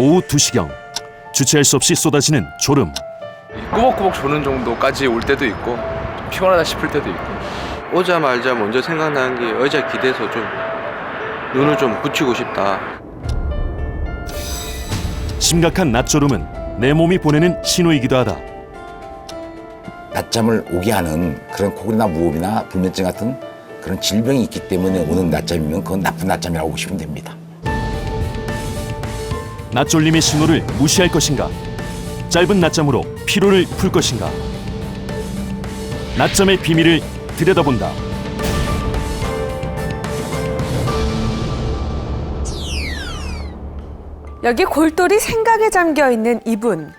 오후 2시경 주체할 수 없이 쏟아지는 졸음. 꾸벅꾸벅 조는 정도까지 올 때도 있고 좀 피곤하다 싶을 때도 있고. 오자마자 먼저 생각나는 게 의자 기대서 좀 눈을 좀 붙이고 싶다. 심각한 낮졸음은 내 몸이 보내는 신호이기도 하다. 낮잠을 오게 하는 그런 코골이나 무호흡이나 불면증 같은 그런 질병이 있기 때문에 오는 낮잠이면 그건 나쁜 낮잠이라고 보시면 됩니다. 낮졸림의 신호를 무시할 것인가? 짧은 낮잠으로 피로를 풀 것인가? 낮잠의 비밀을 들여다본다. 여기 골똘히 생각에 잠겨 있는 이분.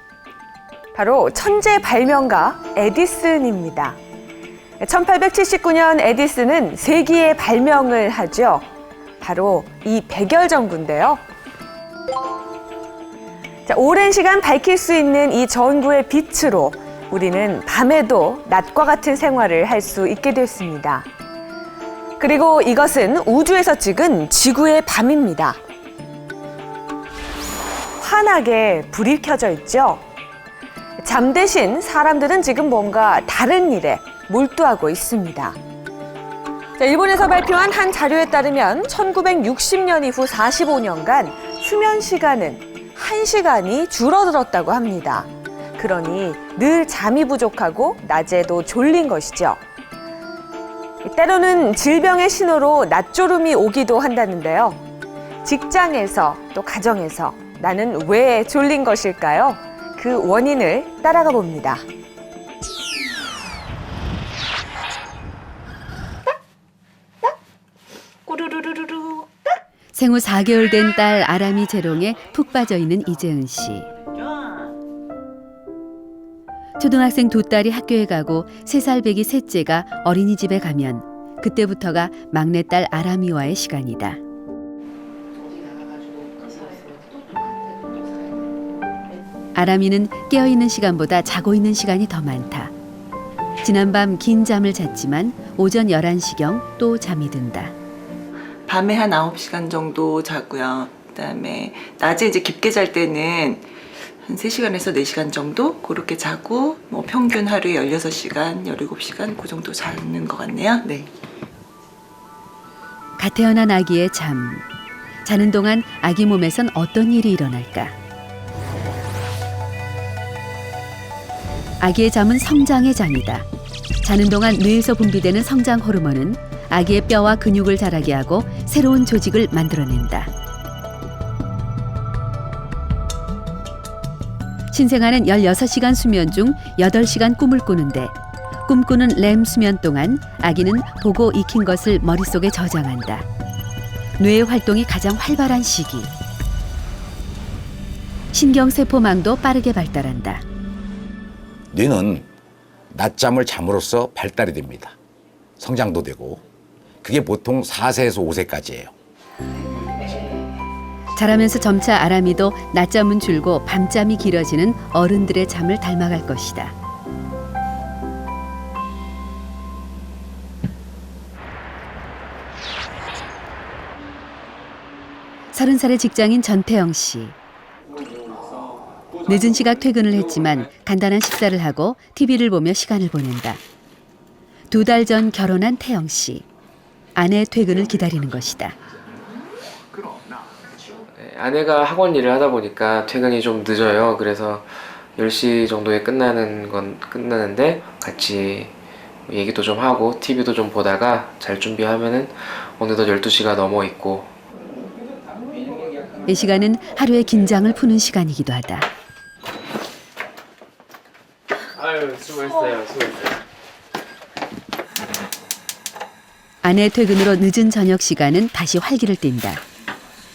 바로 천재 발명가 에디슨입니다. 1879년 에디슨은 세기의 발명을 하죠. 바로 이 백열전구인데요. 자, 오랜 시간 밝힐 수 있는 이 전구의 빛으로 우리는 밤에도 낮과 같은 생활을 할 수 있게 됐습니다. 그리고 이것은 우주에서 찍은 지구의 밤입니다. 환하게 불이 켜져 있죠. 잠드신 사람들은 지금 뭔가 다른 일에 몰두하고 있습니다. 자, 일본에서 발표한 한 자료에 따르면 1960년 이후 45년간 수면 시간은 1시간이 줄어들었다고 합니다. 그러니 늘 잠이 부족하고 낮에도 졸린 것이죠. 때로는 질병의 신호로 낮졸음이 오기도 한다는데요. 직장에서 또 가정에서 나는 왜 졸린 것일까요? 그 원인을 따라가 봅니다. 꾸르르르르. 생후 4개월 된 딸 아람이 재롱에 푹 빠져 있는 이재은 씨. 초등학생 두 딸이 학교에 가고 3살 배기 셋째가 어린이집에 가면 그때부터가 막내딸 아람이와의 시간이다. 아람이는 깨어있는 시간보다 자고 있는 시간이 더 많다. 지난밤 긴 잠을 잤지만 오전 11시경 또 잠이 든다. 밤에 한 9시간 정도 자고요. 그다음에 낮에 이제 깊게 잘 때는 한 3시간에서 4시간 정도 그렇게 자고 뭐 평균 하루에 16시간, 17시간 그 정도 자는 것 같네요. 네. 갓 태어난 아기의 잠. 자는 동안 아기 몸에선 어떤 일이 일어날까? 아기의 잠은 성장의 잠이다. 자는 동안 뇌에서 분비되는 성장 호르몬은 아기의 뼈와 근육을 자라게 하고 새로운 조직을 만들어낸다. 신생아는 16시간 수면 중 8시간 꿈을 꾸는데 꿈꾸는 렘 수면 동안 아기는 보고 익힌 것을 머릿속에 저장한다. 뇌의 활동이 가장 활발한 시기. 신경세포망도 빠르게 발달한다. 뇌는 낮잠을 잠으로써 발달이 됩니다. 성장도 되고 그게 보통 4세에서 5세까지예요. 자라면서 점차 아람이도 낮잠은 줄고 밤잠이 길어지는 어른들의 잠을 닮아갈 것이다. 서른 살의 직장인 전태영 씨. 늦은 시각 퇴근을 했지만 간단한 식사를 하고 TV를 보며 시간을 보낸다. 2달 전 결혼한 태영 씨. 아내의 퇴근을 기다리는 것이다. 아내가 학원 일을 하다 보니까 퇴근이 좀 늦어요. 그래서 10시 정도에 끝나는데 같이 얘기도 좀 하고 TV도 좀 보다가 잘 준비하면은 어느덧 12시가 넘어 있고. 이 시간은 하루의 긴장을 푸는 시간이기도 하다. 아유, 수고했어요. 아내 퇴근으로 늦은 저녁 시간은 다시 활기를 띈다.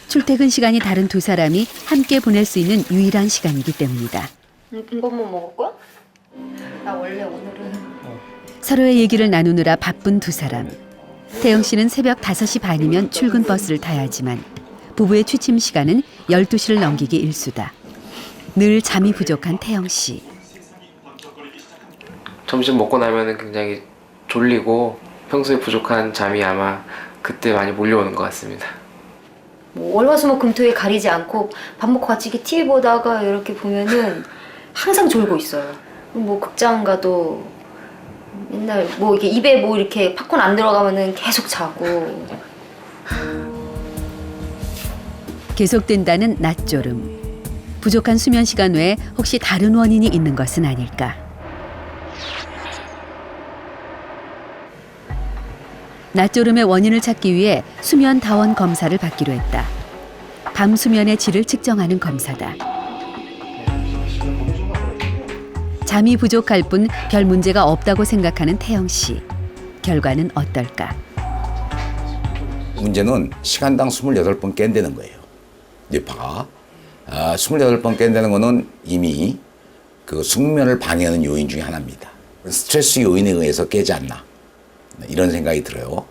출퇴근 시간이 다른 두 사람이 함께 보낼 수 있는 유일한 시간이기 때문이다. 이것만 먹을 거야? 나 원래 오늘은 서로의 얘기를 나누느라 바쁜 두 사람. 태영 씨는 새벽 5시 반이면 출근 버스를 타야 하지만 부부의 취침 시간은 12시를 넘기기 일수다. 늘 잠이 부족한 태영 씨. 점심 먹고 나면은 굉장히 졸리고 평소에 부족한 잠이 아마 그때 많이 몰려오는 것 같습니다. 뭐 월화수목금토일 가리지 않고 밥 먹고 같이 이렇게 TV 보다가 이렇게 보면은 항상 졸고 있어요. 뭐 극장 가도 맨날 뭐 이게 입에 뭐 이렇게 팝콘 안 들어가면은 계속 자고. 계속된다는 낮졸음. 부족한 수면 시간 외에 혹시 다른 원인이 있는 것은 아닐까? 낮졸음의 원인을 찾기 위해 수면 다원 검사를 받기로 했다. 밤 수면의 질을 측정하는 검사다. 잠이 부족할 뿐 별 문제가 없다고 생각하는 태영 씨. 결과는 어떨까? 문제는 시간당 28번 깬다는 거예요. 뇌파가. 28번 깬다는 거는 이미 그 숙면을 방해하는 요인 중에 하나입니다. 스트레스 요인에 의해서 깨지 않나. 이런 생각이 들어요.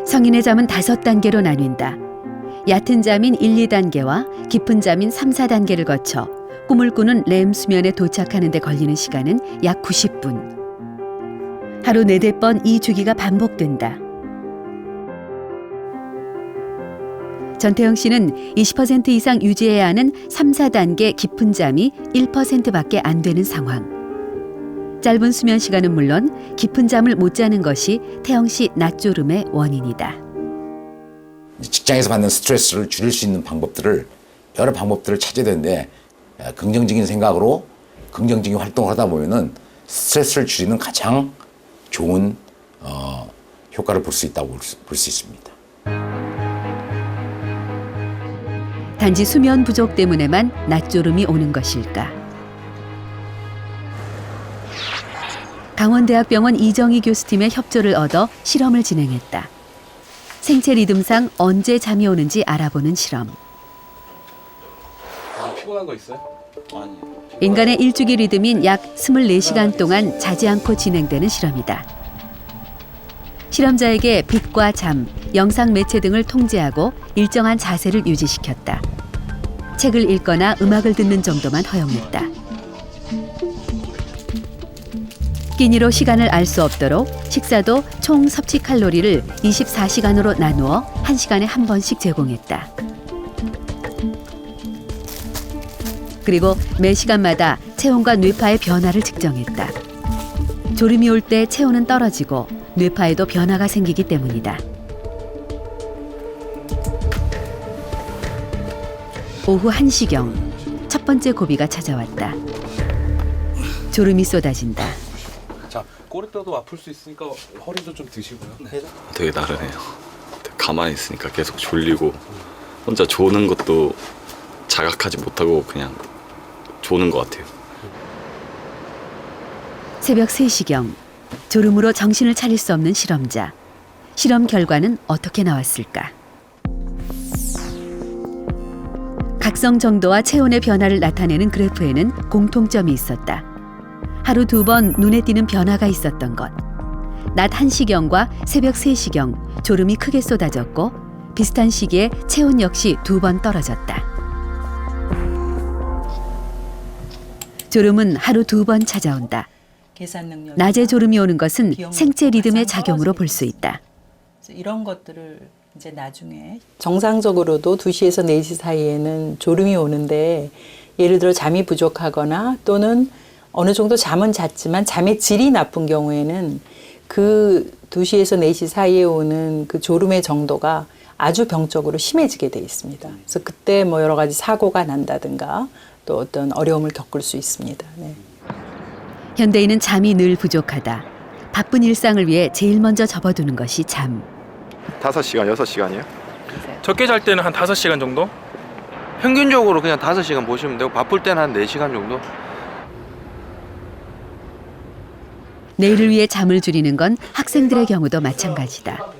성인의 잠은 5단계로 나뉜다. 얕은 잠인 1, 2단계와 깊은 잠인 3, 4단계를 거쳐 꿈을 꾸는 렘 수면에 도착하는 데 걸리는 시간은 약 90분. 하루 4-5번 이 주기가 반복된다. 전태영 씨는 20% 이상 유지해야 하는 3, 4단계 깊은 잠이 1%밖에 안 되는 상황. 짧은 수면 시간은 물론 깊은 잠을 못 자는 것이 태영 씨 낮졸음의 원인이다. 직장에서 받는 스트레스를 줄일 수 있는 방법들을 여러 방법들을 찾아야 되는데 긍정적인 생각으로 긍정적인 활동을 하다 보면은 스트레스를 줄이는 가장 좋은 효과를 볼 수 있다고 볼 수 있습니다. 단지 수면 부족 때문에만 낮졸음이 오는 것일까? 강원대학병원 이정희 교수팀의 협조를 얻어 실험을 진행했다. 생체 리듬상 언제 잠이 오는지 알아보는 실험. 피곤한 거 있어요? 아니요. 인간의 일주기 리듬인 약 24시간 동안 자지 않고 진행되는 실험이다. 실험자에게 빛과 잠, 영상 매체 등을 통제하고 일정한 자세를 유지시켰다. 책을 읽거나 음악을 듣는 정도만 허용했다. 끼니로 시간을 알 수 없도록 식사도 총 섭취 칼로리를 24시간으로 나누어 1시간에 한 번씩 제공했다. 그리고 매 시간마다 체온과 뇌파의 변화를 측정했다. 졸음이 올 때 체온은 떨어지고 뇌파에도 변화가 생기기 때문이다. 오후 1시경 첫 번째 고비가 찾아왔다. 졸음이 쏟아진다. 자, 꼬리뼈도 아플 수 있으니까 허리도 좀 드시고요. 되게 다르네요. 가만히 있으니까 계속 졸리고 혼자 조는 것도 자각하지 못하고 그냥 조는 것 같아요. 새벽 3시경 졸음으로 정신을 차릴 수 없는 실험자. 실험 결과는 어떻게 나왔을까? 각성 정도와 체온의 변화를 나타내는 그래프에는 공통점이 있었다. 하루 2번 눈에 띄는 변화가 있었던 것. 낮 1시경과 새벽 3시경 졸음이 크게 쏟아졌고 비슷한 시기에 체온 역시 2번 떨어졌다. 졸음은 하루 2번 찾아온다. 낮에 졸음이 오는 것은 생체 리듬의 작용으로 볼 수 있다. 이런 것들을 이제 나중에 정상적으로도 2시에서 4시 사이에는 졸음이 오는데 예를 들어 잠이 부족하거나 또는 어느 정도 잠은 잤지만 잠의 질이 나쁜 경우에는 그 2시에서 4시 사이에 오는 그 졸음의 정도가 아주 병적으로 심해지게 돼 있습니다. 그래서 그때 뭐 여러 가지 사고가 난다든가 또 어떤 어려움을 겪을 수 있습니다. 네. 현대인은 잠이 늘 부족하다. 바쁜 일상을 위해 제일 먼저 접어두는 것이 잠. 5시간, 6시간이요? 적게 잘 때는 한 5시간 정도? 평균적으로 그냥 5시간 보시면 되고 바쁠 때는 한 4시간 정도? 내일을 위해 잠을 줄이는 건 학생들의 경우도 마찬가지다.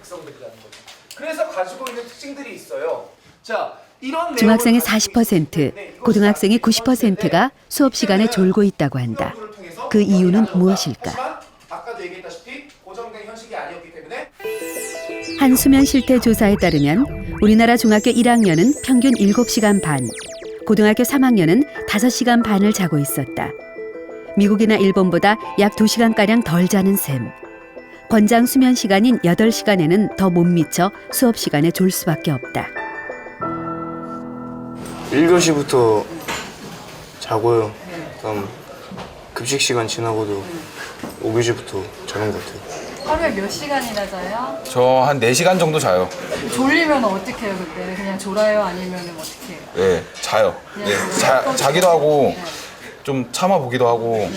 그래서 가지고 있는 특징들이 있어요. 자, 이런 중학생의 40%, 고등학생의 90%가 수업 시간에 졸고 있다고 한다. 그 이유는 무엇일까? 아까도 얘기했다시피 고정된 현실이 아니었기 때문에 한 수면 실태 조사에 따르면 우리나라 중학교 1학년은 평균 7시간 반, 고등학교 3학년은 5시간 반을 자고 있었다. 미국이나 일본보다 약 2시간가량 덜 자는 셈. 권장 수면 시간인 8시간에는 더 못 미쳐 수업 시간에 졸 수밖에 없다. 1교시부터 자고요. 그다음 급식 시간 지나고도 5교시부터 자는 것 같아요. 하루에 몇 시간이나 자요? 저 한 4시간 정도 자요. 졸리면 어떻게 해요 그때? 그냥 졸아요? 아니면 어떻게 해요? 네, 자요. 네, 자기도 하고 좀 참아보기도 하고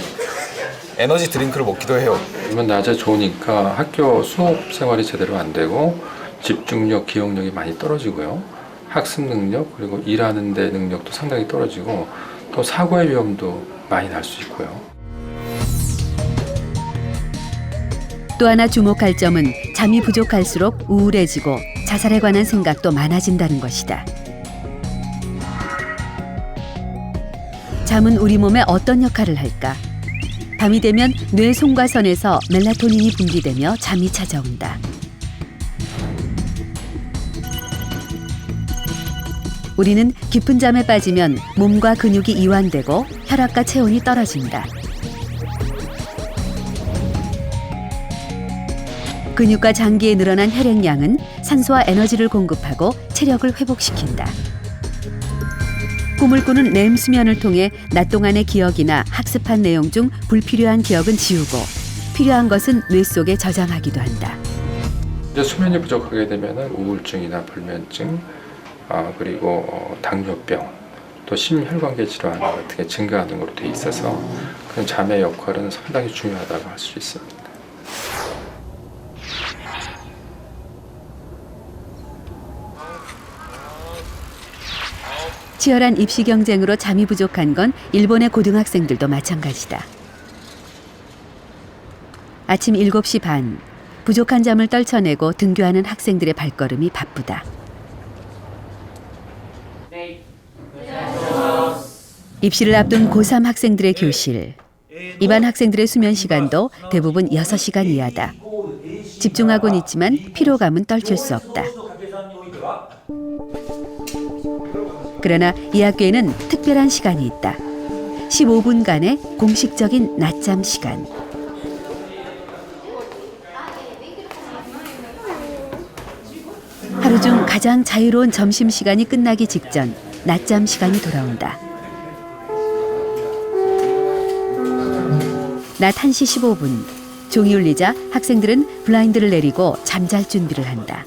에너지 드링크를 먹기도 해요. 그러면 낮에 좋으니까 학교 수업 생활이 제대로 안 되고 집중력, 기억력이 많이 떨어지고요. 학습 능력 그리고 일하는 데 능력도 상당히 떨어지고 또 사고의 위험도 많이 날 수 있고요. 또 하나 주목할 점은 잠이 부족할수록 우울해지고 자살에 관한 생각도 많아진다는 것이다. 잠은 우리 몸에 어떤 역할을 할까? 밤이 되면 뇌 송과선에서 멜라토닌이 분비되며 잠이 찾아온다. 우리는 깊은 잠에 빠지면 몸과 근육이 이완되고 혈압과 체온이 떨어진다. 근육과 장기에 늘어난 혈액량은 산소와 에너지를 공급하고 체력을 회복시킨다. 꿈을 꾸는 렘 수면을 통해 낮 동안의 기억이나 학습한 내용 중 불필요한 기억은 지우고 필요한 것은 뇌 속에 저장하기도 한다. 이제 수면이 부족하게 되면 우울증이나 불면증, 그리고 당뇨병, 또 심혈관계 질환 같은 게 증가하는 것으로 돼 있어서 그런 잠의 역할은 상당히 중요하다고 할 수 있습니다. 치열한 입시 경쟁으로 잠이 부족한 건 일본의 고등학생들도 마찬가지다. 아침 7시 반, 부족한 잠을 떨쳐내고 등교하는 학생들의 발걸음이 바쁘다. 입시를 앞둔 고3 학생들의 교실. 이반 학생들의 수면 시간도 대부분 6시간 이하다. 집중하고는 있지만 피로감은 떨칠 수 없다. 그러나 이 학교에는 특별한 시간이 있다. 15분간의 공식적인 낮잠 시간. 하루 중 가장 자유로운 점심시간이 끝나기 직전 낮잠 시간이 돌아온다. 낮 1시 15분, 종이 울리자 학생들은 블라인드를 내리고 잠잘 준비를 한다.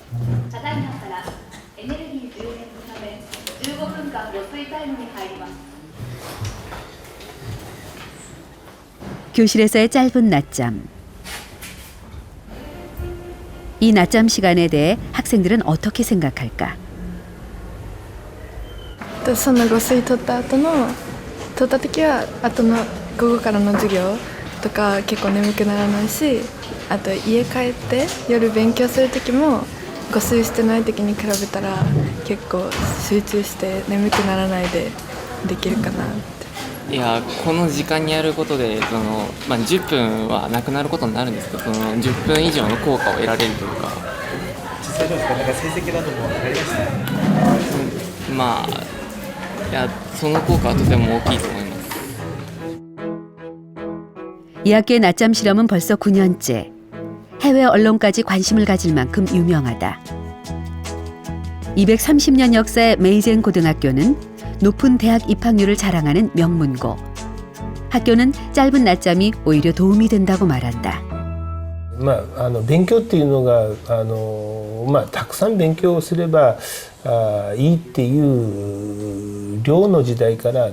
교실에서의 짧은 낮잠. 이 낮잠 시간에 대해 학생들은 어떻게 생각할까? その午睡取った時は後の午後からの授業とか結構眠くならないし、あと家帰って夜勉強する時も午睡してない時に比べたら結構集中して眠くならないでできるかなって。いや、この時間にやることで10分はなくなることになるんですけど、その10分以上の効果を得られるというか。実際どうですか？なんか成績なども上がりました？まあ、いや、その効果はとても大きいと思います。 이 학교의 낮잠 실험은 벌써 9년째. 해외 언론까지 관심을 가질 만큼 유명하다. 230년 역사의 메이젠 고등학교는 높은 대학 입학률을 자랑하는 명문고. 학교는 짧은 낮잠이 오히려 도움이 된다고 말한다. 勉強っていうのがたくさん勉強すればいいっていう量の時代から、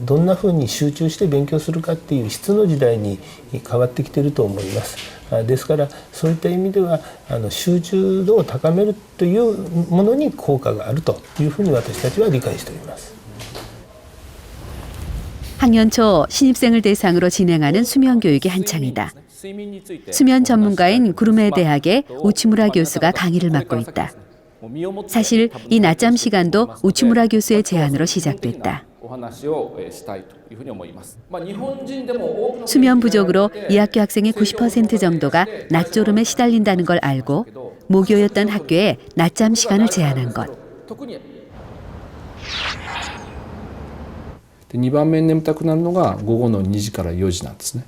どんなふうに集中して勉強するかっていう質の時代に変わってきていると思います。ですからそういった意味では集中度を高めるというものに効果があるというふうに私たちは理解しております。 학년 초 신입생을 대상으로 진행하는 수면 교육이 한창이다. 수면 전문가인 구르메 대학의 우치무라 교수가 강의를 맡고 있다. 사실 이 낮잠 시간도 우치무라 교수의 제안으로 시작됐다. 수면 부족으로 이 학교 학생의 90% 정도가 낮졸음에 시달린다는 걸 알고 모교였던 학교에 낮잠 시간을 제안한 것. 2番目に眠たくなるのが午後の2時から4時なんですね。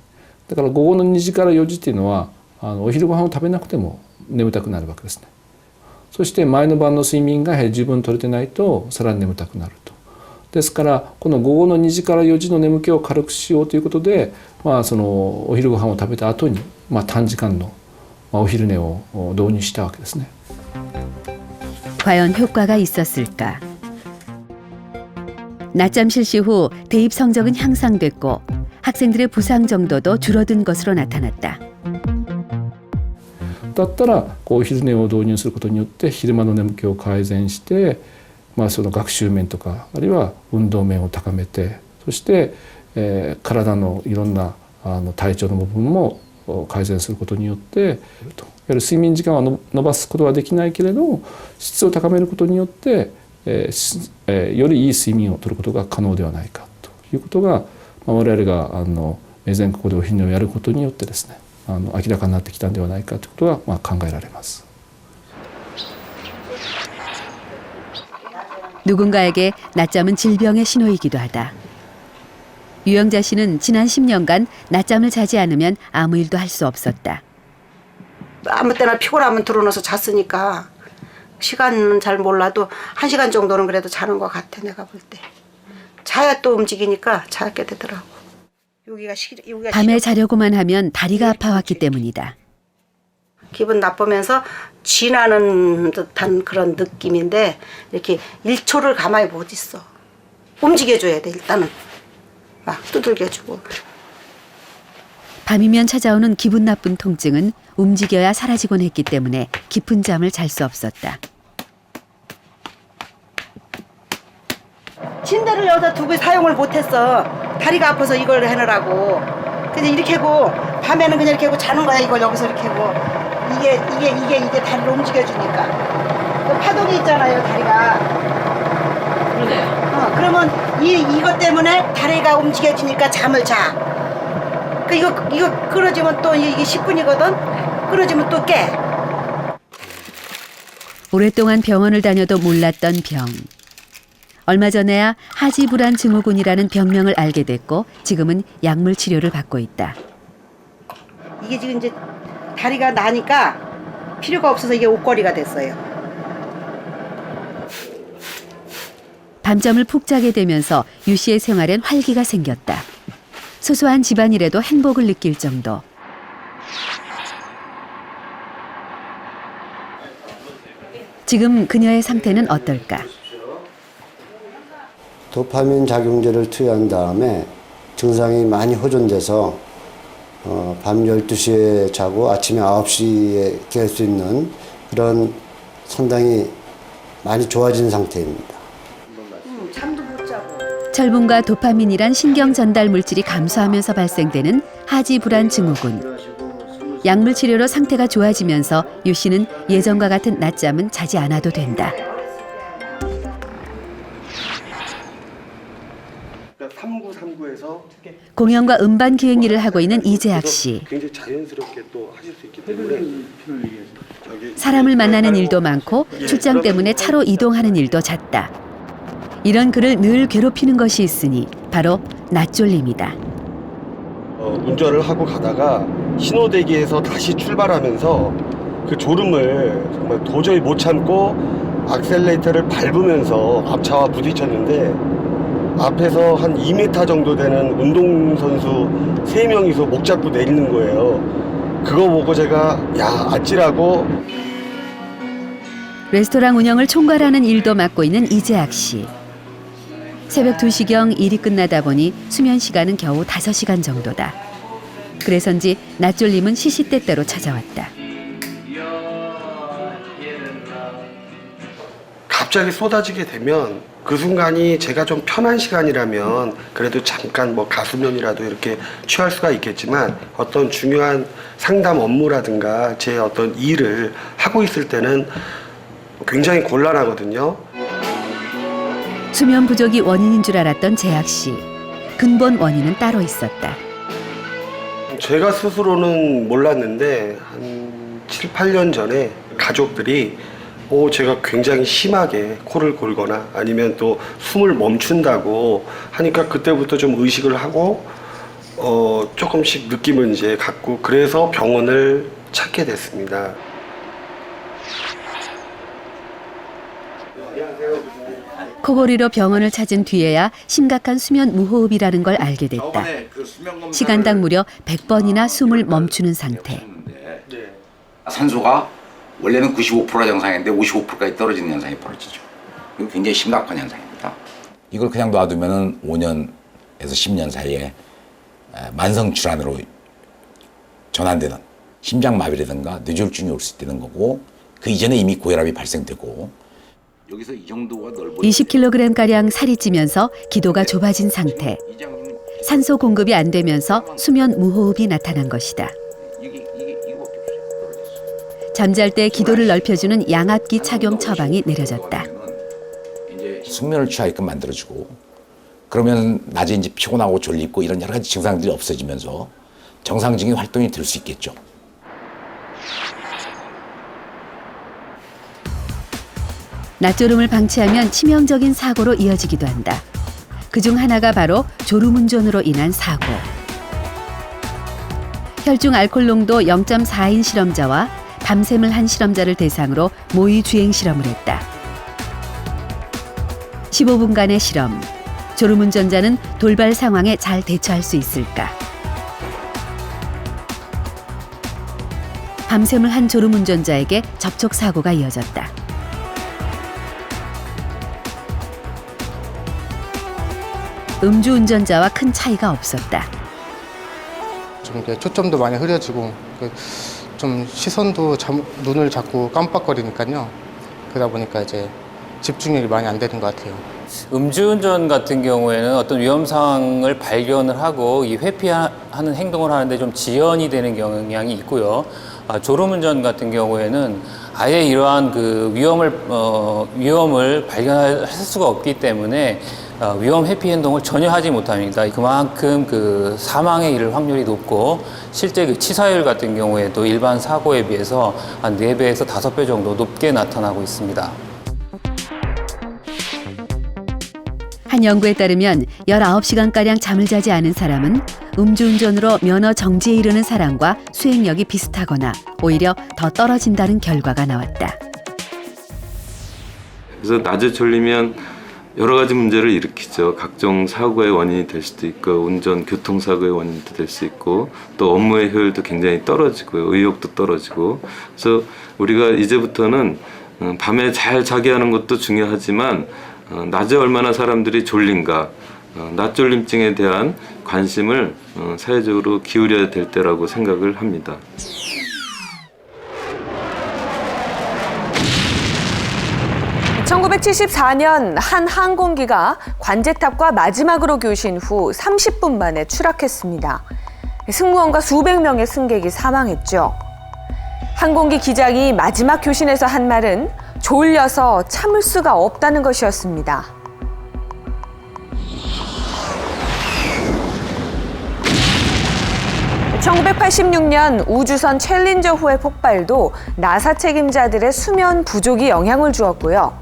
だから午後の2時から4時っていうのはお昼ご飯を食べなくても眠たくなるわけですね。そして前の晩の睡眠が十分取れてないとさらに眠たくなると。ですからこの午後の2時から4時の眠気を軽くしようということで、そのお昼ご飯を食べた後に、短時間のお昼寝を導入したわけですね。 과연 효과가 있었을까? 낮잠 실시 후 대입 성적은 향상됐고 학생들의 부상 정도도 줄어든 것으로 나타났다. だったらお昼寝を導入することによって昼間の眠気を改善して、その学習面とかあるいは運動面を高めて、そして、体のいろんな体調の部分も改善することによって、いわゆる睡眠時間は伸ばすことはできないけれど質を高めることによって、よりいい睡眠をとることが可能ではないかということが、我々が全国でお昼寝をやることによってですね、明らかになってきたんではないかということが考えられます。 누군가에게 낮잠은 질병의 신호이기도 하다. 유영자 씨는 지난 10년간 낮잠을 자지 않으면 아무 일도 할 수 없었다. 아무 때나 피곤하면 들어놓아서 잤으니까 시간은 잘 몰라도 1시간 정도는 그래도 자는 것 같아 내가 볼 때. 자야 또 움직이니까 자게 되더라고. 여기가 밤에 자려고만 하면 다리가 아파왔기 때문이다. 기분 나쁘면서 쥐나는 듯한 그런 느낌인데 이렇게 1초를 가만히 못 있어. 움직여줘야 돼 일단은. 막 두들겨주고. 밤이면 찾아오는 기분 나쁜 통증은 움직여야 사라지곤 했기 때문에 깊은 잠을 잘 수 없었다. 침대를 여기다 두고 사용을 못했어. 다리가 아파서 이걸 해놓으라고. 근데 이렇게 하고 밤에는 그냥 이렇게 하고 자는 거야. 이걸 여기서 이렇게 하고. 이게 다리를 움직여주니까. 그 파동이 있잖아요, 다리가. 그러네요. 그러면 이것 때문에 다리가 움직여지니까 잠을 자. 이거 끊어지면 또 이게 10분이거든. 끊어지면 또 깨. 오랫동안 병원을 다녀도 몰랐던 병. 얼마 전에야 하지불안 증후군이라는 병명을 알게 됐고 지금은 약물 치료를 받고 있다. 이게 지금 이제 다리가 나니까 필요가 없어서 이게 옷걸이가 됐어요. 밤잠을 푹 자게 되면서 유 씨의 생활엔 활기가 생겼다. 소소한 집안일에도 행복을 느낄 정도. 지금 그녀의 상태는 어떨까? 도파민 작용제를 투여한 다음에 증상이 많이 호전돼서 밤 12시에 자고 아침에 9시에 깰 수 있는 그런 상당히 많이 좋아진 상태입니다. 잠도 못 자고. 철분과 도파민이란 신경 전달 물질이 감소하면서 발생되는 하지불안 증후군. 약물 치료로 상태가 좋아지면서 유 씨는 예전과 같은 낮잠은 자지 않아도 된다. 공연과 음반 기획 일을 하고 있는 이재학 씨. 굉장히 자연스럽게 또 하실 수 있기 때문에 사람을 만나는 일도 많고 출장 때문에 차로 이동하는 일도 잦다. 이런 그를 늘 괴롭히는 것이 있으니 바로 낮졸림이다. 운전을 하고 가다가 신호대기에서 다시 출발하면서 그 졸음을 정말 도저히 못 참고 악셀레이터를 밟으면서 앞차와 부딪혔는데 앞에서 한 2m 정도 되는 운동선수 3명이서 목 잡고 내리는 거예요. 그거 보고 제가 야 아찔하고. 레스토랑 운영을 총괄하는 일도 맡고 있는 이재학 씨. 새벽 2시경 일이 끝나다 보니 수면 시간은 겨우 5시간 정도다. 그래서인지 낮졸림은 시시때때로 찾아왔다. 갑자기 쏟아지게 되면 그 순간이 제가 좀 편한 시간이라면 그래도 잠깐 뭐 가수면이라도 이렇게 취할 수가 있겠지만 어떤 중요한 상담 업무라든가 제 어떤 일을 하고 있을 때는 굉장히 곤란하거든요. 수면 부족이 원인인 줄 알았던 재학 씨. 근본 원인은 따로 있었다. 제가 스스로는 몰랐는데 한 7, 8년 전에 가족들이 제가 굉장히 심하게 코를 골거나 아니면 또 숨을 멈춘다고 하니까 그때부터 좀 의식을 하고 조금씩 느낌을 이제 갖고 그래서 병원을 찾게 됐습니다. 코골이로 병원을 찾은 뒤에야 심각한 수면 무호흡이라는 걸 알게 됐다. 시간당 무려 100번이나 숨을 멈추는 상태. 산소가 원래는 95%가 정상인데 55%까지 떨어지는 현상이 벌어지죠. 이거 굉장히 심각한 현상입니다. 이걸 그냥 놔두면 5년에서 10년 사이에 만성 질환으로 전환되는 심장마비라든가 뇌졸중이 올 수 있다는 거고, 그 이전에 이미 고혈압이 발생되고, 여기서 이 정도가 넓어 20kg가량 살이 찌면서 기도가 좁아진 상태. 산소 공급이 안 되면서 수면 무호흡이 나타난 것이다. 잠잘 때 기도를 넓혀주는 양압기 착용 처방이 내려졌다. 숙면을 취하게끔 만들어주고, 그러면 낮에 이제 피곤하고 졸립고 이런 여러 가지 증상들이 없어지면서 정상적인 활동이 될 수 있겠죠. 낮졸음을 방치하면 치명적인 사고로 이어지기도 한다. 그중 하나가 바로 졸음운전으로 인한 사고. 혈중 알코올 농도 0.4인 실험자와 밤샘을 한 실험자를 대상으로 모의 주행 실험을 했다. 15분간의 실험. 졸음운전자는 돌발 상황에 잘 대처할 수 있을까? 밤샘을 한 졸음운전자에게 접촉사고가 이어졌다. 음주운전자와 큰 차이가 없었다. 좀 이렇게 초점도 많이 흐려지고 좀 시선도 눈을 자꾸 깜빡거리니까요. 그러다 보니까 이제 집중력이 많이 안 되는 것 같아요. 음주운전 같은 경우에는 어떤 위험 상황을 발견을 하고 이 회피하는 행동을 하는데 좀 지연이 되는 경향이 있고요. 졸음운전 같은 경우에는 아예 이러한 그 위험을 발견할 수가 없기 때문에 위험 회피 행동을 전혀 하지 못합니다. 그만큼 그 사망에 이를 확률이 높고 실제 그 치사율 같은 경우에도 일반 사고에 비해서 한 4배에서 5배 정도 높게 나타나고 있습니다. 한 연구에 따르면 19시간가량 잠을 자지 않은 사람은 음주운전으로 면허 정지에 이르는 사람과 수행력이 비슷하거나 오히려 더 떨어진다는 결과가 나왔다. 그래서 낮에 졸리면 여러 가지 문제를 일으키죠. 각종 사고의 원인이 될 수도 있고, 운전, 교통사고의 원인도 될 수 있고, 또 업무의 효율도 굉장히 떨어지고요. 의욕도 떨어지고. 그래서 우리가 이제부터는 밤에 잘 자게 하는 것도 중요하지만 낮에 얼마나 사람들이 졸린가, 낮졸림증에 대한 관심을 사회적으로 기울여야 될 때라고 생각을 합니다. (1974년) 한 항공기가 관제탑과 마지막으로 교신 후 30분 만에 추락했습니다. 승무원과 수백 명의 승객이 사망했죠. 항공기 기장이 마지막 교신에서 한 말은 졸려서 참을 수가 없다는 것이었습니다. (1986년) 우주선 챌린저호의 폭발도 나사 책임자들의 수면 부족이 영향을 주었고요.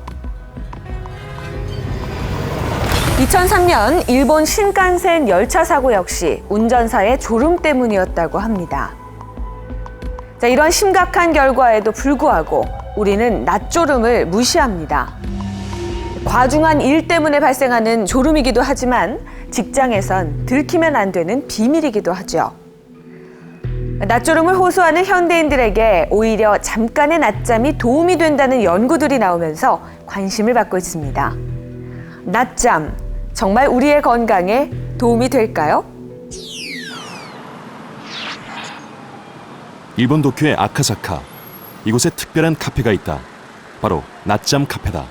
2003년 일본 신칸센 열차 사고 역시 운전사의 졸음 때문이었다고 합니다. 이런 심각한 결과에도 불구하고 우리는 낮졸음을 무시합니다. 과중한 일 때문에 발생하는 졸음이기도 하지만 직장에선 들키면 안 되는 비밀이기도 하죠. 낮졸음을 호소하는 현대인들에게 오히려 잠깐의 낮잠이 도움이 된다는 연구들이 나오면서 관심을 받고 있습니다. 낮잠, 정말 우리의 건강에 도움이 될까요? 일본 도쿄의 아카사카. 이곳에 특별한 카페가 있다. 바로 낮잠 카페다.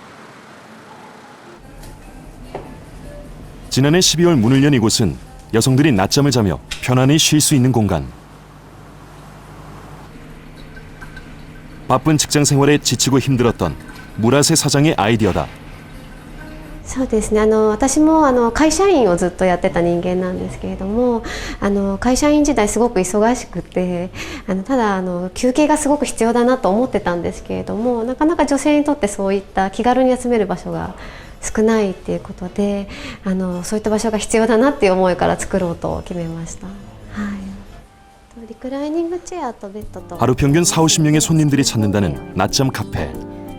지난해 12월 문을 연 이곳은 여성들이 낮잠을 자며 편안히 쉴 수 있는 공간. 바쁜 직장 생활에 지치고 힘들었던 무라세 사장의 아이디어다. そうですね。私も会社員をずっとやってた人間なんですけれども、会社員時代すごく忙しくて、ただ休憩がすごく必要だなと思ってたんですけれども、なかなか女性にとってそういった気軽に休める場所が少ないっていうことで、そういった場所が必要だなっていう思いから作ろうと決めました。はい。リクライニングチェアとベッドと 하루 평균 4, 50명의 손님들이 찾는다는 낮잠 카페.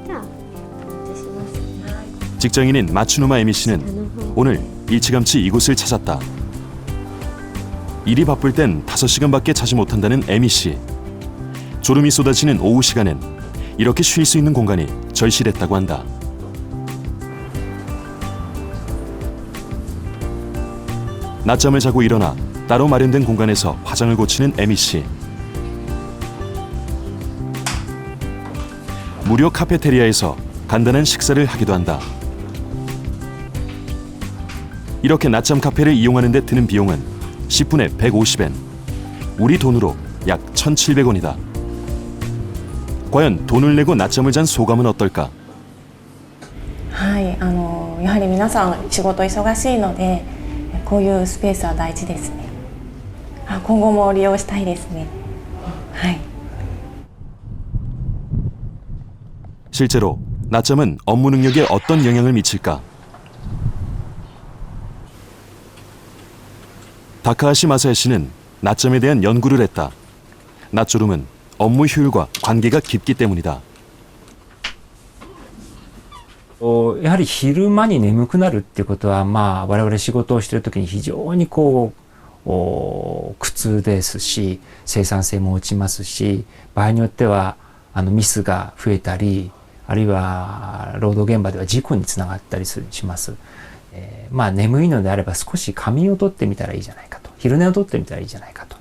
じゃあ失礼します 직장인인 마츠누마 에미 씨는 오늘 일찌감치 이곳을 찾았다. 일이 바쁠 땐 5시간밖에 자지 못한다는 에미 씨. 졸음이 쏟아지는 오후 시간엔 이렇게 쉴 수 있는 공간이 절실했다고 한다. 낮잠을 자고 일어나 따로 마련된 공간에서 화장을 고치는 에미 씨. 무료 카페테리아에서 간단한 식사를 하기도 한다. 이렇게 낮잠 카페를 이용하는 데 드는 비용은 10분에 150엔, 우리 돈으로 약 1,700원이다. 과연 돈을 내고 낮잠을 잔 소감은 어떨까? はい、やはり皆さん仕事忙しいのでこういうスペースは大事ですね。今後も利用したいですね。はい。 실제로 낮잠은 업무 능력에 어떤 영향을 미칠까? 다카하시 마사야 씨는 낮잠에 대한 연구를 했다. 낮졸음은 업무 효율과 관계가 깊기 때문이다. やはり昼間に眠くなるっていうことは、我々仕事をしている時に非常に苦痛ですし、生産性も落ちますし、場合によってはミスが増えたり、あるいは労働現場では事故につながったりします。眠いのであれば少し仮眠を取ってみたらいいじゃないかと、昼寝を取ってみたらいいじゃないかと。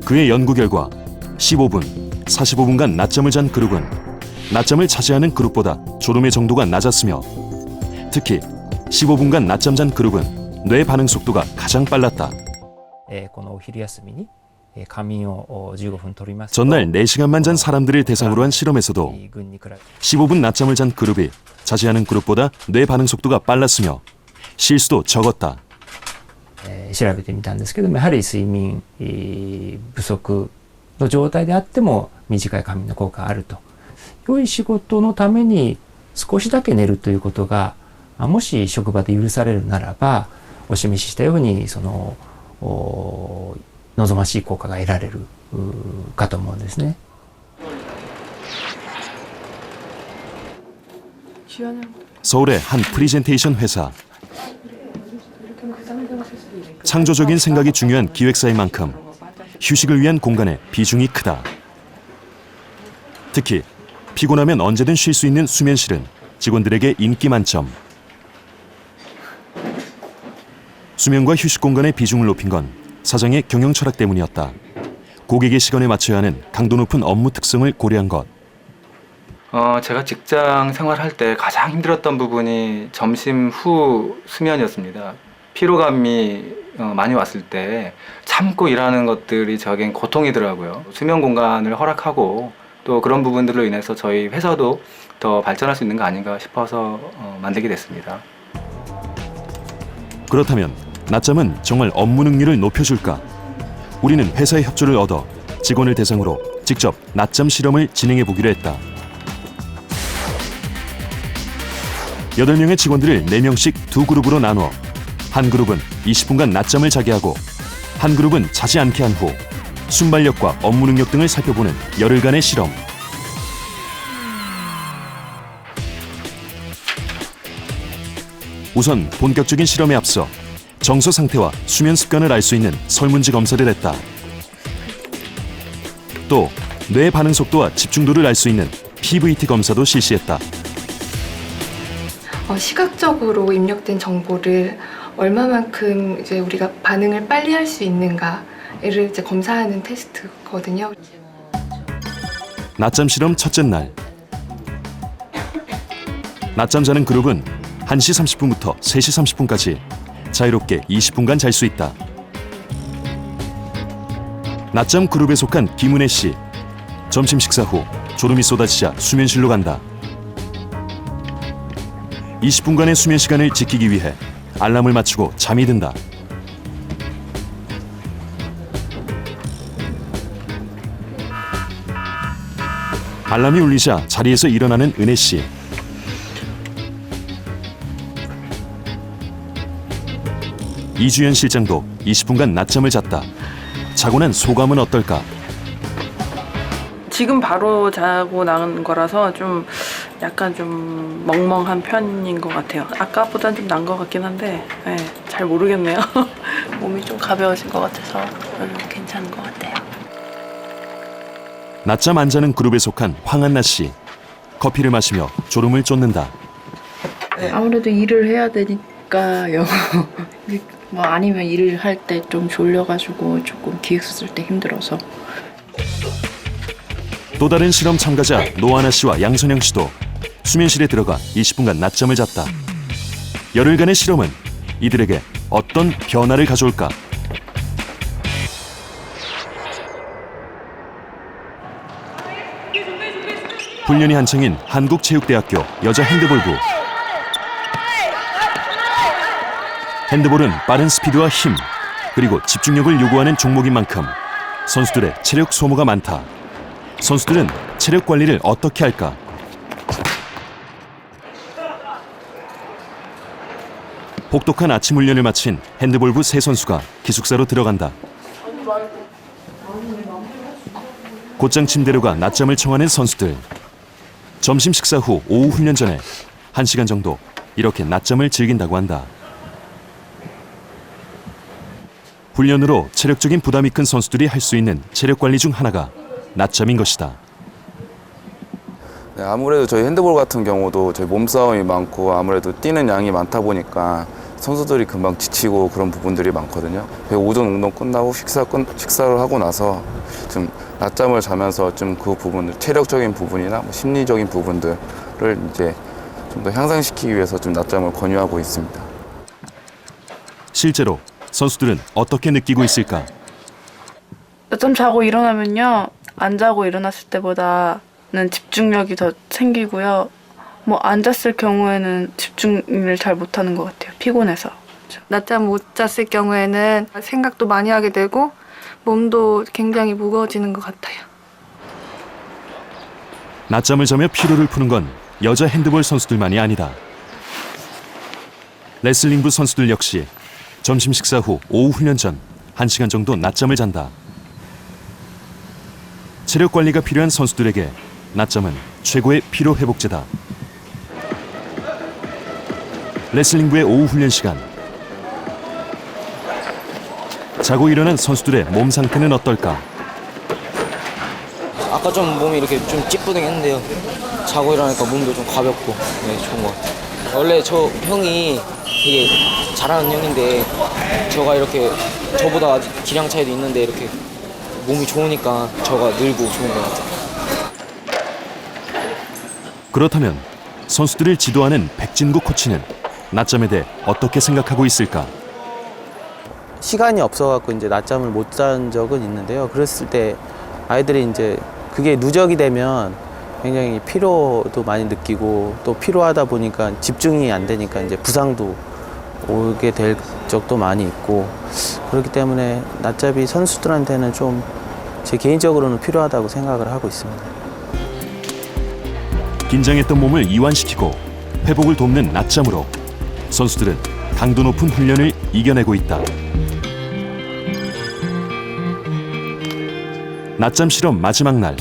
그의 연구 결과 15분, 45분간 낮잠을 잔 그룹은 낮잠을 자주 하는 그룹보다 졸음의 정도가 낮았으며 특히 15분간 낮잠 잔 그룹은 뇌 반응 속도가 가장 빨랐다. 전날 4시간만 잔 사람들을 대상으로 한 실험에서도 15분 낮잠을 잔 그룹이 자주 하는 그룹보다 뇌 반응 속도가 빨랐으며 실수도 적었다. 調べてみたんですけども、やはり睡眠不足の状態であっても短い仮眠の効果があると。良い仕事のために少しだけ寝るということがもし職場で許されるならば、お示ししたように望ましい効果が得られるかと思うんですね。 서울의 한 프리젠테이션 회사. 창조적인 생각이 중요한 기획사인 만큼 휴식을 위한 공간의 비중이 크다. 특히 피곤하면 언제든 쉴 수 있는 수면실은 직원들에게 인기 만점. 수면과 휴식 공간의 비중을 높인 건 사장의 경영 철학 때문이었다. 고객의 시간에 맞춰야 하는 강도 높은 업무 특성을 고려한 것. 제가 직장 생활할 때 가장 힘들었던 부분이 점심 후 수면이었습니다. 피로감이 많이 왔을 때 참고 일하는 것들이 저에겐 고통이더라고요. 수면 공간을 허락하고 또 그런 부분들로 인해서 저희 회사도 더 발전할 수 있는 거 아닌가 싶어서 만들게 됐습니다. 그렇다면 낮잠은 정말 업무 능률을 높여줄까? 우리는 회사의 협조를 얻어 직원을 대상으로 직접 낮잠 실험을 진행해 보기로 했다. 8명의 직원들을 4명씩 두 그룹으로 나누어 한 그룹은 20분간 낮잠을 자게 하고 한 그룹은 자지 않게 한 후 순발력과 업무 능력 등을 살펴보는 열흘간의 실험. 우선 본격적인 실험에 앞서 정서 상태와 수면 습관을 알 수 있는 설문지 검사를 했다. 또 뇌 반응 속도와 집중도를 알 수 있는 PVT 검사도 실시했다. 시각적으로 입력된 정보를 얼마만큼 이제 우리가 반응을 빨리 할 수 있는가를 이제 검사하는 테스트거든요. 낮잠 실험 첫째 날. 낮잠 자는 그룹은 1시 30분부터 3시 30분까지 자유롭게 20분간 잘 수 있다. 낮잠 그룹에 속한 김은혜 씨. 점심 식사 후 졸음이 쏟아지자 수면실로 간다. 20분간의 수면 시간을 지키기 위해 알람을 맞추고 잠이 든다. 알람이 울리자 자리에서 일어나는 은혜 씨. 이주연 실장도 20분간 낮잠을 잤다. 자고 난 소감은 어떨까? 지금 바로 자고 나온 거라서 좀 약간 좀 멍멍한 편인 것 같아요. 아까보단 좀 난 것 같긴 한데 네, 잘 모르겠네요. 몸이 좀 가벼워진 것 같아서 괜찮은 것 같아요. 낮잠 안 자는 그룹에 속한 황한나 씨. 커피를 마시며 졸음을 쫓는다. 아무래도 일을 해야 되니까요. 뭐 아니면 일을 할 때 좀 졸려가지고 조금 기획서 쓸 때 힘들어서. 또 다른 실험 참가자 노아나 씨와 양선영 씨도 수면실에 들어가 20분간 낮잠을 잤다. 열흘간의 실험은 이들에게 어떤 변화를 가져올까? 훈련이 한창인 한국체육대학교 여자 핸드볼부. 핸드볼은 빠른 스피드와 힘, 그리고 집중력을 요구하는 종목인 만큼 선수들의 체력 소모가 많다. 선수들은 체력 관리를 어떻게 할까? 혹독한 아침 훈련을 마친 핸드볼부 세 선수가 기숙사로 들어간다. 곧장 침대로 가 낮잠을 청하는 선수들. 점심 식사 후 오후 훈련 전에 1시간 정도 이렇게 낮잠을 즐긴다고 한다. 훈련으로 체력적인 부담이 큰 선수들이 할 수 있는 체력 관리 중 하나가 낮잠인 것이다. 네, 아무래도 저희 핸드볼 같은 경우도 저희 몸싸움이 많고 아무래도 뛰는 양이 많다 보니까 선수들이 금방 지치고 그런 부분들이 많거든요. 오전 운동 끝나고 식사를 하고 나서 좀 낮잠을 자면서 좀 그 부분들, 체력적인 부분이나 뭐 심리적인 부분들을 이제 좀 더 향상시키기 위해서 좀 낮잠을 권유하고 있습니다. 실제로 선수들은 어떻게 느끼고 있을까? 낮잠 자고 일어나면요, 안 자고 일어났을 때보다는 집중력이 더 생기고요. 뭐 안 잤을 경우에는 집중을 잘 못하는 것 같아요. 피곤해서. 낮잠 못 잤을 경우에는 생각도 많이 하게 되고 몸도 굉장히 무거워지는 것 같아요. 낮잠을 자며 피로를 푸는 건 여자 핸드볼 선수들만이 아니다. 레슬링부 선수들 역시 점심 식사 후 오후 훈련 전 1시간 정도 낮잠을 잔다. 체력 관리가 필요한 선수들에게 낮잠은 최고의 피로 회복제다. 레슬링부의 오후 훈련 시간. 자고 일어난 선수들의 몸 상태는 어떨까? 아까 좀 몸이 이렇게 좀 찌뿌둥했는데요. 자고 일어나니까 몸도 좀 가볍고 좋은 것 같아요. 원래 저 형이 되게 잘하는 형인데 저가 이렇게 저보다 기량 차이도 있는데 이렇게 몸이 좋으니까 저가 늘고 좋은 것 같아요. 그렇다면 선수들을 지도하는 백진구 코치는 낮잠에 대해 어떻게 생각하고 있을까? 시간이 없어갖고 이제 낮잠을 못 잔 적은 있는데요. 그랬을 때 아이들이 이제 그게 누적이 되면 굉장히 피로도 많이 느끼고 또 피로하다 보니까 집중이 안 되니까 이제 부상도 오게 될 적도 많이 있고 그렇기 때문에 낮잠이 선수들한테는 좀 제 개인적으로는 필요하다고 생각을 하고 있습니다. 긴장했던 몸을 이완시키고 회복을 돕는 낮잠으로 선수들은 강도 높은 훈련을 이겨내고 있다. 낮잠 실험 마지막 날.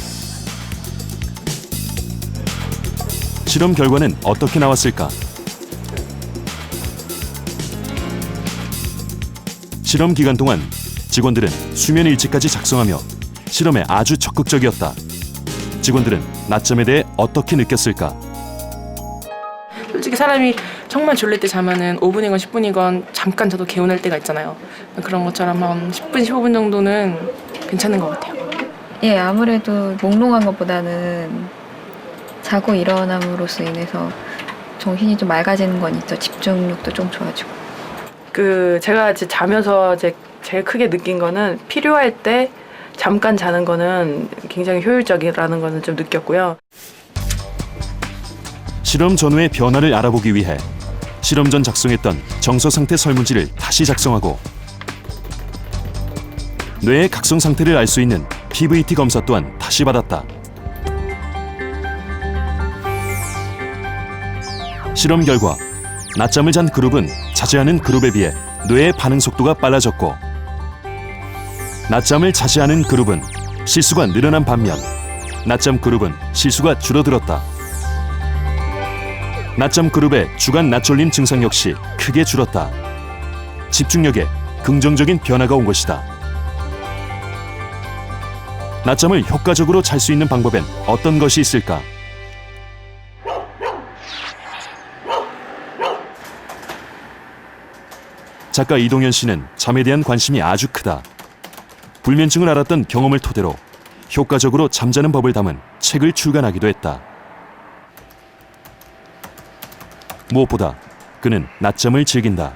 실험 결과는 어떻게 나왔을까? 실험 기간 동안 직원들은 수면 일지까지 작성하며 실험에 아주 적극적이었다. 직원들은 낮잠에 대해 어떻게 느꼈을까? 솔직히 사람이 정말 졸릴 때 자면은 5분이건 10분이건 잠깐 자도 개운할 때가 있잖아요. 그런 것처럼 한 10분, 15분 정도는 괜찮은 것 같아요. 예, 아무래도 몽롱한 것보다는 자고 일어남으로써 인해서 정신이 좀 맑아지는 건 있죠. 집중력도 좀 좋아지고. 제가 이제 자면서 제일 크게 느낀 거는 필요할 때 잠깐 자는 거는 굉장히 효율적이라는 거는 좀 느꼈고요. 실험 전후의 변화를 알아보기 위해 실험 전 작성했던 정서 상태 설문지를 다시 작성하고 뇌의 각성 상태를 알 수 있는 PVT 검사 또한 다시 받았다. 실험 결과 낮잠을 잔 그룹은 자제하는 그룹에 비해 뇌의 반응 속도가 빨라졌고 낮잠을 자제하는 그룹은 실수가 늘어난 반면 낮잠 그룹은 실수가 줄어들었다. 낮잠 그룹의 주간 낮졸림 증상 역시 크게 줄었다. 집중력에 긍정적인 변화가 온 것이다. 낮잠을 효과적으로 잘 수 있는 방법엔 어떤 것이 있을까? 작가 이동현 씨는 잠에 대한 관심이 아주 크다. 불면증을 앓았던 경험을 토대로 효과적으로 잠자는 법을 담은 책을 출간하기도 했다. 무엇보다 그는 낮잠을 즐긴다.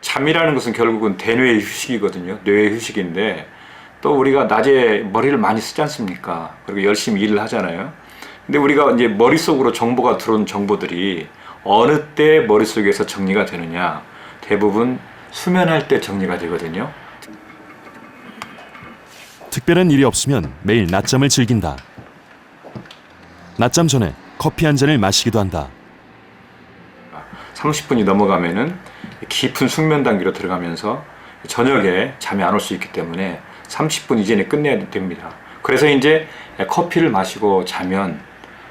잠이라는 것은 결국은 대뇌의 휴식이거든요. 뇌의 휴식인데 또 우리가 낮에 머리를 많이 쓰지 않습니까? 그리고 열심히 일을 하잖아요. 근데 우리가 이제 머릿속으로 정보가 들어온 정보들이 어느 때 머릿속에서 정리가 되느냐? 대부분 수면할 때 정리가 되거든요. 특별한 일이 없으면 매일 낮잠을 즐긴다. 낮잠 전에 커피 한 잔을 마시기도 한다. 30분이 넘어가면은 깊은 숙면 단계로 들어가면서 저녁에 잠이 안 올 수 있기 때문에 30분 이전에 끝내야 됩니다. 그래서 이제 커피를 마시고 자면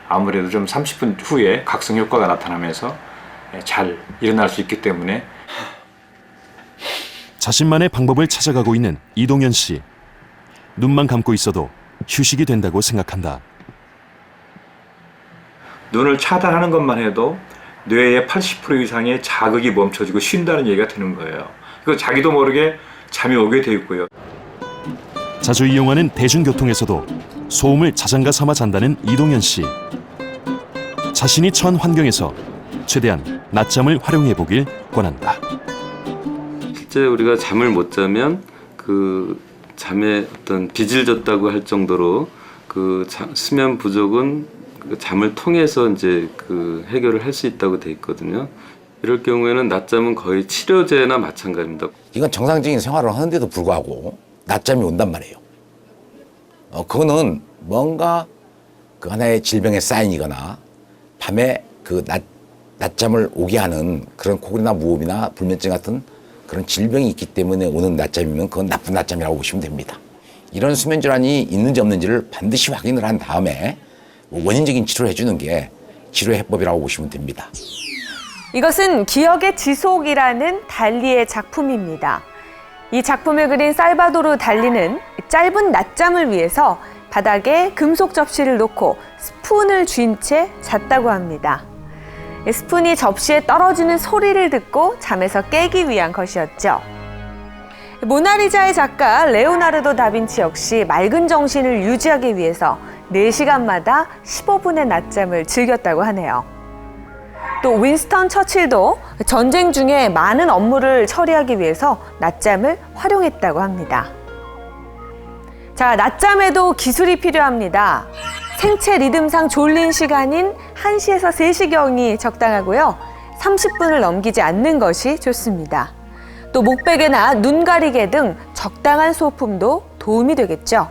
아무래도 좀 30분 후에 각성 효과가 나타나면서 잘 일어날 수 있기 때문에 자신만의 방법을 찾아가고 있는 이동현 씨. 눈만 감고 있어도 휴식이 된다고 생각한다. 눈을 차단하는 것만 해도 뇌의 80% 이상의 자극이 멈춰지고 쉰다는 얘기가 되는 거예요. 그래서 자기도 모르게 잠이 오게 돼 있고요. 자주 이용하는 대중교통에서도 소음을 자장가 삼아 잔다는 이동현 씨. 자신이 처한 환경에서 최대한 낮잠을 활용해 보길 권한다. 실제 우리가 잠을 못 자면 그 잠에 어떤 빚을 졌다고 할 정도로 그 수면 부족은 그 잠을 통해서 이제 그 해결을 할 수 있다고 돼 있거든요. 이럴 경우에는 낮잠은 거의 치료제나 마찬가지입니다. 이건 정상적인 생활을 하는데도 불구하고 낮잠이 온단 말이에요. 그거는 뭔가 그 하나의 질병의 사인이거나 밤에 그 낮잠을 오게 하는 그런 코골이나 무호흡이나 불면증 같은 그런 질병이 있기 때문에 오는 낮잠이면 그건 나쁜 낮잠이라고 보시면 됩니다. 이런 수면 질환이 있는지 없는지를 반드시 확인을 한 다음에 원인적인 치료를 해주는 게 치료 해법이라고 보시면 됩니다. 이것은 기억의 지속이라는 달리의 작품입니다. 이 작품을 그린 살바도르 달리는 짧은 낮잠을 위해서 바닥에 금속 접시를 놓고 스푼을 쥔 채 잤다고 합니다. 스푼이 접시에 떨어지는 소리를 듣고 잠에서 깨기 위한 것이었죠. 모나리자의 작가 레오나르도 다빈치 역시 맑은 정신을 유지하기 위해서 4시간마다 15분의 낮잠을 즐겼다고 하네요. 또 윈스턴 처칠도 전쟁 중에 많은 업무를 처리하기 위해서 낮잠을 활용했다고 합니다. 자, 낮잠에도 기술이 필요합니다. 생체 리듬상 졸린 시간인 1시에서 3시경이 적당하고요. 30분을 넘기지 않는 것이 좋습니다. 또 목베개나 눈 가리개 등 적당한 소품도 도움이 되겠죠.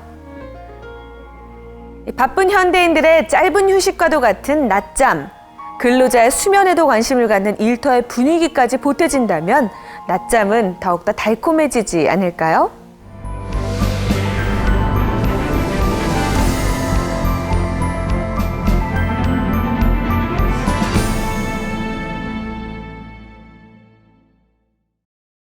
바쁜 현대인들의 짧은 휴식과도 같은 낮잠, 근로자의 수면에도 관심을 갖는 일터의 분위기까지 보태진다면 낮잠은 더욱더 달콤해지지 않을까요?